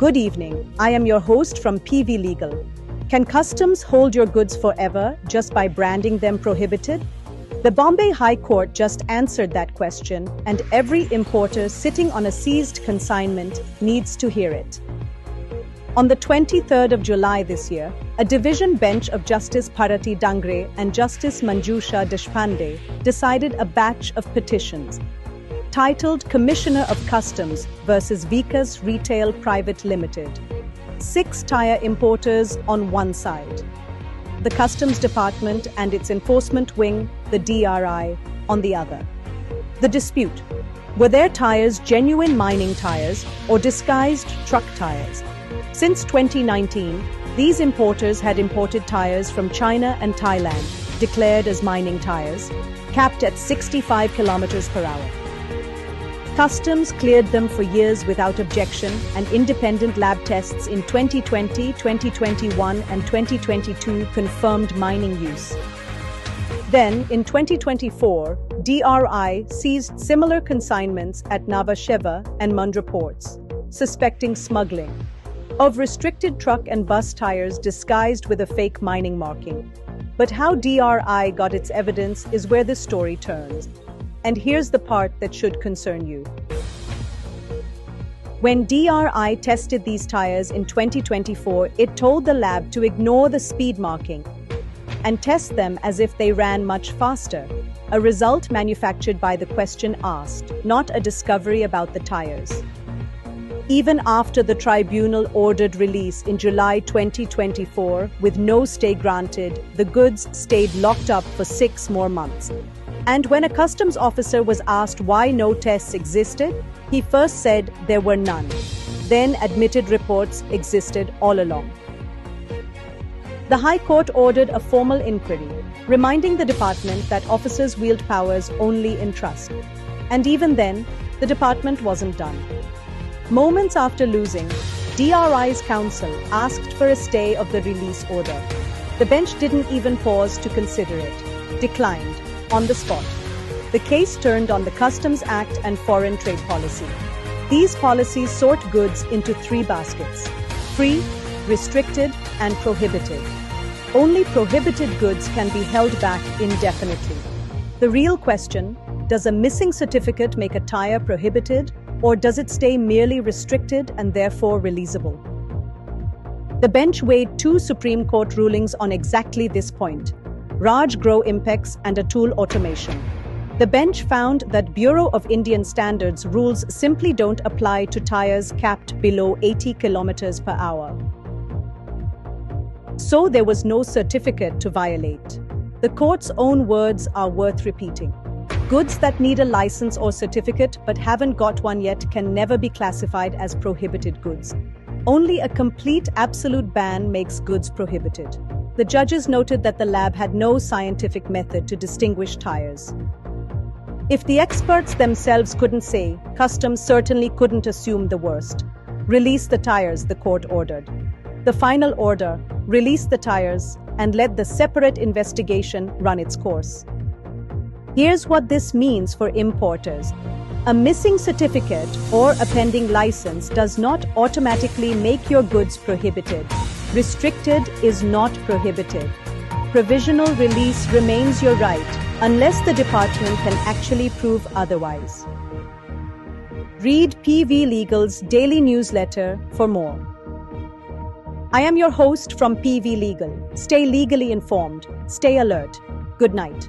Good evening. I am your host from PV Legal. Can customs hold your goods forever just by branding them prohibited? The Bombay High Court just answered that question, and every importer sitting on a seized consignment needs to hear it. On the 23rd of July this year, a division bench of Justice Bharati Dangre and Justice Manjusha Deshpande decided a batch of petitions titled Commissioner of Customs versus Vikas Retail Private Limited. 6 tire importers on one side, the Customs Department and its enforcement wing, the DRI, on the other. The dispute: were their tires genuine mining tires or disguised truck tires? Since 2019, these importers had imported tires from China and Thailand, declared as mining tires, capped at 65 kilometers per hour. Customs cleared them for years without objection, and independent lab tests in 2020, 2021, and 2022 confirmed mining use. Then, in 2024, DRI seized similar consignments at Nhava Sheva and Mundra ports, suspecting smuggling of restricted truck and bus tires disguised with a fake mining marking. But how DRI got its evidence is where this story turns. And here's the part that should concern you. When DRI tested these tires in 2024, it told the lab to ignore the speed marking and test them as if they ran much faster, a result manufactured by the question asked, not a discovery about the tires. Even after the tribunal ordered release in July 2024, with no stay granted, the goods stayed locked up for 6 more months. And when a customs officer was asked why no tests existed, he first said there were none, then admitted reports existed all along. The High Court ordered a formal inquiry, reminding the department that officers wield powers only in trust. And even then, the department wasn't done. Moments after losing, DRI's counsel asked for a stay of the release order. The bench didn't even pause to consider it, declined on the spot. The case turned on the Customs Act and foreign trade policy. These policies sort goods into 3 baskets: free, restricted, and prohibited. Only prohibited goods can be held back indefinitely. The real question: does a missing certificate make a tire prohibited, or does it stay merely restricted and therefore releasable? The bench weighed 2 Supreme Court rulings on exactly this point: Raj Grow Impex and Atul Automation. The bench found that Bureau of Indian Standards rules simply don't apply to tires capped below 80 kilometers per hour. So there was no certificate to violate. The court's own words are worth repeating. Goods that need a license or certificate but haven't got one yet can never be classified as prohibited goods. Only a complete absolute ban makes goods prohibited. The judges noted that the lab had no scientific method to distinguish tires. If the experts themselves couldn't say, customs certainly couldn't assume the worst. Release the tires, the court ordered. The final order: release the tires and let the separate investigation run its course. Here's what this means for importers. A missing certificate or a pending license does not automatically make your goods prohibited. Restricted is not prohibited. Provisional release remains your right, unless the department can actually prove otherwise. Read PV Legal's daily newsletter for more. I am your host from PV Legal. Stay legally informed. Stay alert. Good night.